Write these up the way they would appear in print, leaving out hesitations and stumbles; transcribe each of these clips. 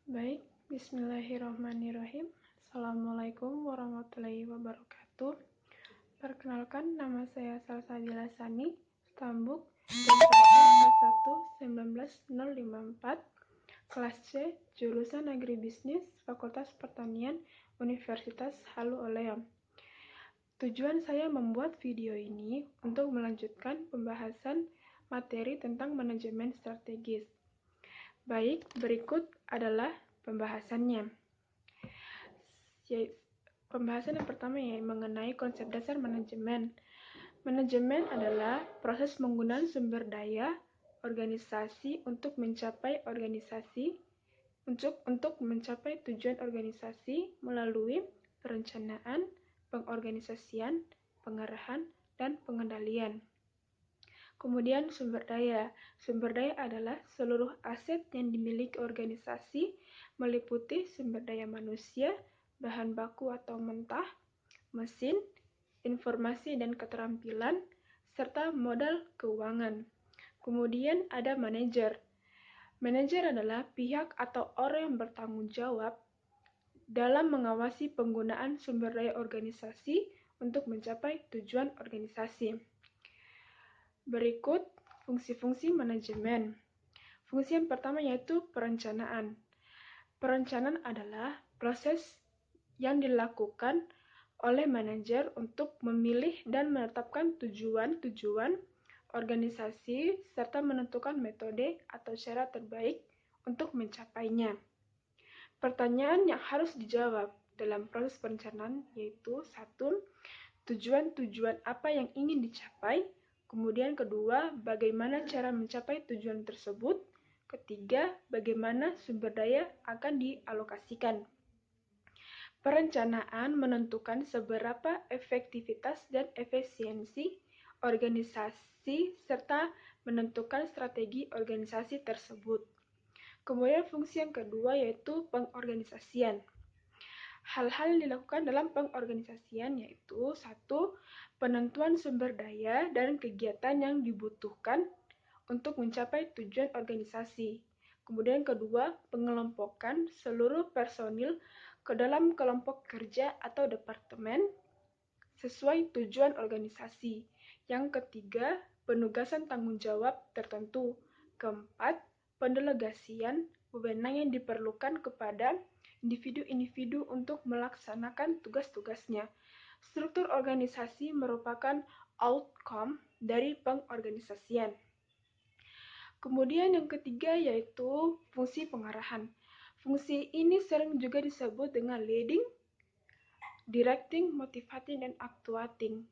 Baik, bismillahirrahmanirrahim. Assalamualaikum warahmatullahi wabarakatuh. Perkenalkan, nama saya Salsabila Sani, Stambuk, A1-19054, kelas C, jurusan Agribisnis, Fakultas Pertanian, Universitas Halu Oleo. Tujuan saya membuat video ini untuk melanjutkan pembahasan materi tentang manajemen strategis. Baik, berikut adalah pembahasannya. Pembahasan yang pertama mengenai konsep dasar manajemen. Manajemen adalah proses penggunaan sumber daya organisasi untuk mencapai tujuan organisasi melalui perencanaan, pengorganisasian, pengarahan, dan pengendalian. Kemudian sumber daya. Sumber daya adalah seluruh aset yang dimiliki organisasi, meliputi sumber daya manusia, bahan baku atau mentah, mesin, informasi dan keterampilan, serta modal keuangan. Kemudian ada manajer. Manajer adalah pihak atau orang yang bertanggung jawab dalam mengawasi penggunaan sumber daya organisasi untuk mencapai tujuan organisasi. Berikut fungsi-fungsi manajemen. Fungsi yang pertama yaitu perencanaan. Perencanaan adalah proses yang dilakukan oleh manajer untuk memilih dan menetapkan tujuan-tujuan organisasi serta menentukan metode atau cara terbaik untuk mencapainya. Pertanyaan yang harus dijawab dalam proses perencanaan yaitu 1. Tujuan-tujuan apa yang ingin dicapai? Kemudian kedua, bagaimana cara mencapai tujuan tersebut? Ketiga, bagaimana sumber daya akan dialokasikan? Perencanaan menentukan seberapa efektivitas dan efisiensi organisasi serta menentukan strategi organisasi tersebut. Kemudian fungsi yang kedua yaitu pengorganisasian. Hal-hal yang dilakukan dalam pengorganisasian yaitu 1. Penentuan sumber daya dan kegiatan yang dibutuhkan untuk mencapai tujuan organisasi. Kemudian kedua, pengelompokan seluruh personil ke dalam kelompok kerja atau departemen sesuai tujuan organisasi. Yang ketiga, penugasan tanggung jawab tertentu. Keempat, pendelegasian wewenang yang diperlukan kepada individu-individu untuk melaksanakan tugas-tugasnya. Struktur organisasi merupakan outcome dari pengorganisasian. Kemudian yang ketiga yaitu fungsi pengarahan. Fungsi ini sering juga disebut dengan leading, directing, motivating, dan actuating.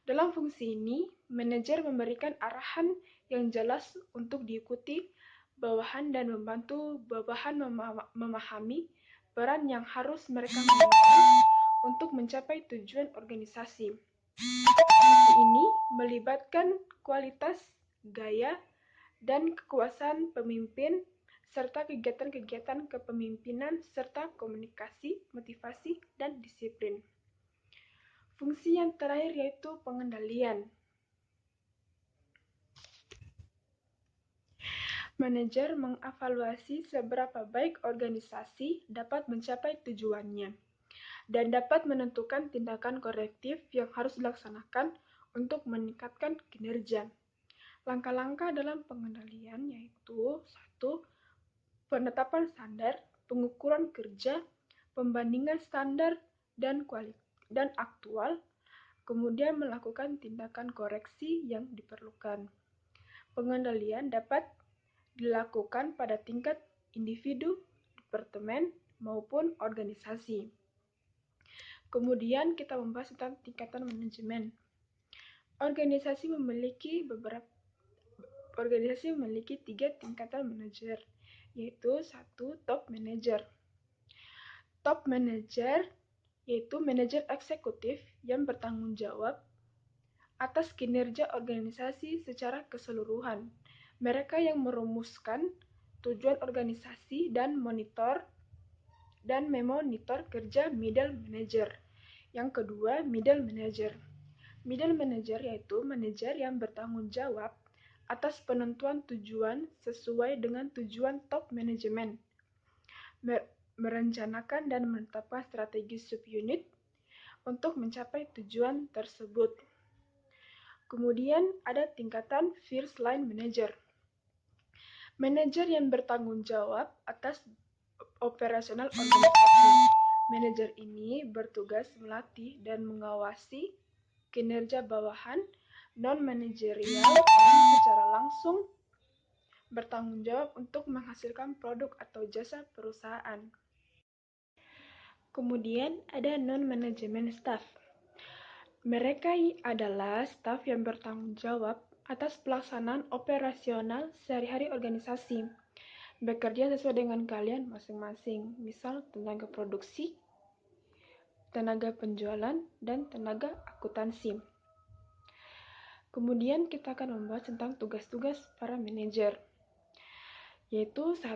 Dalam fungsi ini, manajer memberikan arahan yang jelas untuk diikuti bawahan dan membantu bawahan memahami peran yang harus mereka mainkan untuk mencapai tujuan organisasi. Fungsi ini melibatkan kualitas, gaya, dan kekuasaan pemimpin serta kegiatan-kegiatan kepemimpinan serta komunikasi, motivasi, dan disiplin. Fungsi yang terakhir yaitu pengendalian. Manajer mengevaluasi seberapa baik organisasi dapat mencapai tujuannya dan dapat menentukan tindakan korektif yang harus dilaksanakan untuk meningkatkan kinerja. Langkah-langkah dalam pengendalian yaitu 1. Penetapan standar, pengukuran kerja, pembandingan standar dan aktual, kemudian melakukan tindakan koreksi yang diperlukan. Pengendalian dapat dilakukan pada tingkat individu, departemen, maupun organisasi. Kemudian kita membahas tentang tingkatan manajemen. Organisasi memiliki 3 tingkatan manajer, yaitu 1. Top manager. Top manager yaitu manajer eksekutif yang bertanggung jawab atas kinerja organisasi secara keseluruhan. Mereka yang merumuskan tujuan organisasi dan memonitor kerja middle manager. Yang kedua, middle manager. Middle manager yaitu manajer yang bertanggung jawab atas penentuan tujuan sesuai dengan tujuan top manajemen. merencanakan dan menetapkan strategi subunit untuk mencapai tujuan tersebut. Kemudian ada tingkatan first line manager. Manajer yang bertanggung jawab atas operasional organisasi. Manajer ini bertugas melatih dan mengawasi kinerja bawahan non-manajerial dan secara langsung bertanggung jawab untuk menghasilkan produk atau jasa perusahaan. Kemudian ada non-manajemen staff. Mereka adalah staf yang bertanggung jawab atas pelaksanaan operasional sehari-hari organisasi, bekerja sesuai dengan kalian masing-masing, misal tenaga produksi, tenaga penjualan, dan tenaga akuntansi. Kemudian kita akan membahas tentang tugas-tugas para manajer, yaitu 1.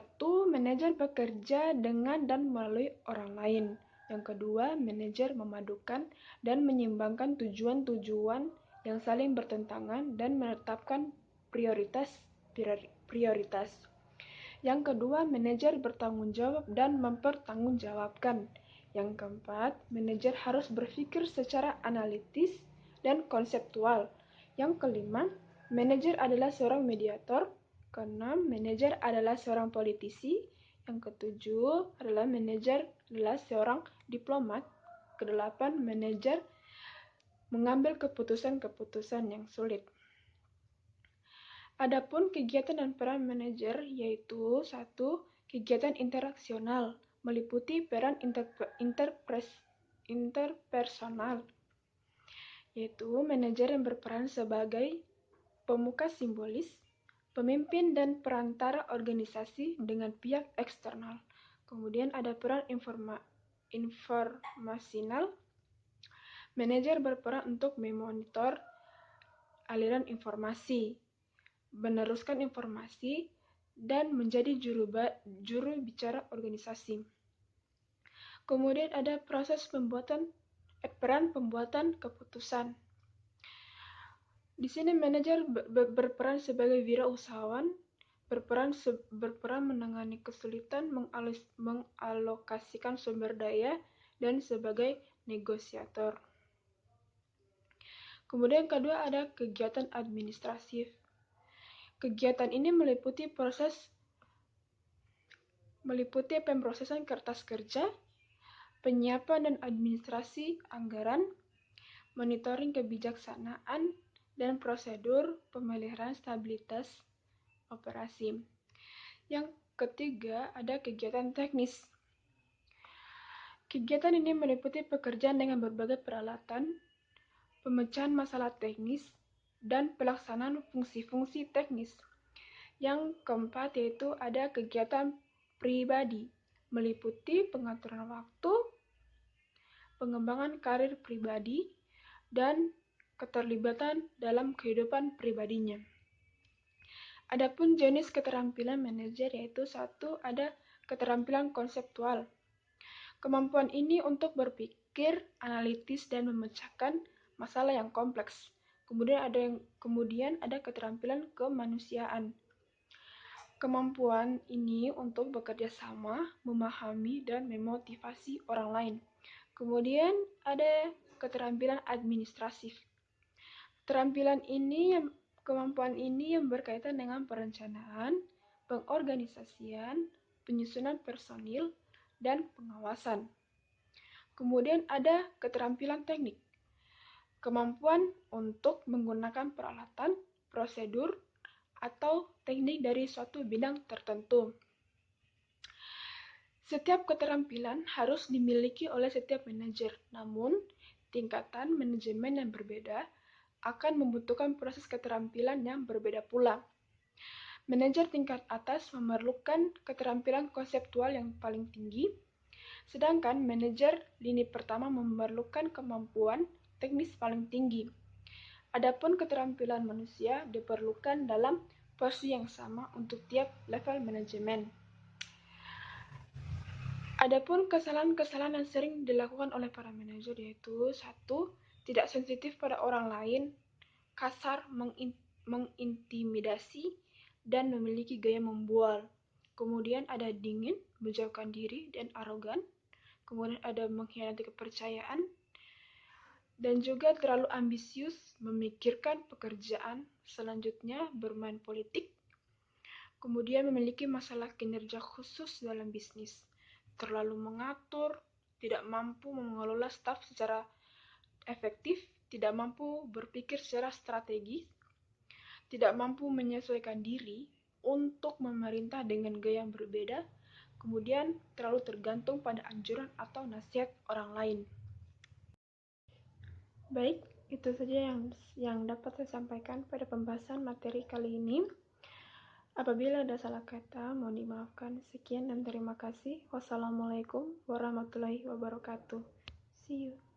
Manajer bekerja dengan dan melalui orang lain. Yang kedua, manajer memadukan dan menyeimbangkan tujuan-tujuan yang saling bertentangan dan menetapkan prioritas. Yang kedua, manajer bertanggung jawab dan mempertanggungjawabkan. Yang keempat, manajer harus berpikir secara analitis dan konseptual. Yang kelima, manajer adalah seorang mediator. Keenam, manajer adalah seorang politisi. Yang ketujuh adalah manajer adalah seorang diplomat. Kedelapan, manajer mengambil keputusan-keputusan yang sulit. Adapun kegiatan dan peran manajer yaitu 1. Kegiatan interaksional meliputi peran interpersonal, yaitu manajer yang berperan sebagai pemuka simbolis, pemimpin dan perantara organisasi dengan pihak eksternal. Kemudian ada peran informasional. Manajer berperan untuk memonitor aliran informasi, meneruskan informasi, dan menjadi juru bicara organisasi. Kemudian ada peran pembuatan keputusan. Di sini manajer berperan sebagai wirausahawan, berperan menangani kesulitan, mengalokasikan sumber daya, dan sebagai negosiator. Kemudian kedua ada kegiatan administratif. Kegiatan ini meliputi pemrosesan kertas kerja, penyiapan dan administrasi anggaran, monitoring kebijaksanaan, dan prosedur pemeliharaan stabilitas operasi. Yang ketiga ada kegiatan teknis. Kegiatan ini meliputi pekerjaan dengan berbagai peralatan, pemecahan masalah teknis, dan pelaksanaan fungsi-fungsi teknis. Yang keempat yaitu ada kegiatan pribadi, meliputi pengaturan waktu, pengembangan karir pribadi, dan keterlibatan dalam kehidupan pribadinya. Adapun jenis keterampilan manajer yaitu 1. Ada keterampilan konseptual. Kemampuan ini untuk berpikir analitis dan memecahkan masalah yang kompleks. Kemudian ada keterampilan kemanusiaan. Kemampuan ini untuk bekerja sama, memahami, dan memotivasi orang lain. Kemudian ada keterampilan administratif. Kemampuan ini yang berkaitan dengan perencanaan, pengorganisasian, penyusunan personil, dan pengawasan. Kemudian ada keterampilan teknik. Kemampuan untuk menggunakan peralatan, prosedur, atau teknik dari suatu bidang tertentu. Setiap keterampilan harus dimiliki oleh setiap manajer, namun tingkatan manajemen yang berbeda akan membutuhkan proses keterampilan yang berbeda pula. Manajer tingkat atas memerlukan keterampilan konseptual yang paling tinggi, sedangkan manajer lini pertama memerlukan kemampuan teknis paling tinggi. Adapun keterampilan manusia diperlukan dalam porsi yang sama untuk tiap level manajemen. Adapun kesalahan-kesalahan yang sering dilakukan oleh para manajer yaitu 1. Tidak sensitif pada orang lain, kasar, mengintimidasi, dan memiliki gaya membual. Kemudian ada dingin, menjauhkan diri, dan arogan. Kemudian ada mengkhianati kepercayaan, dan juga terlalu ambisius memikirkan pekerjaan, selanjutnya bermain politik, kemudian memiliki masalah kinerja khusus dalam bisnis, terlalu mengatur, tidak mampu mengelola staf secara efektif, tidak mampu berpikir secara strategis, tidak mampu menyesuaikan diri untuk memerintah dengan gaya yang berbeda, kemudian terlalu tergantung pada anjuran atau nasihat orang lain. Baik, itu saja yang dapat saya sampaikan pada pembahasan materi kali ini. Apabila ada salah kata, mohon dimaafkan. Sekian dan terima kasih. Wassalamualaikum warahmatullahi wabarakatuh. See you.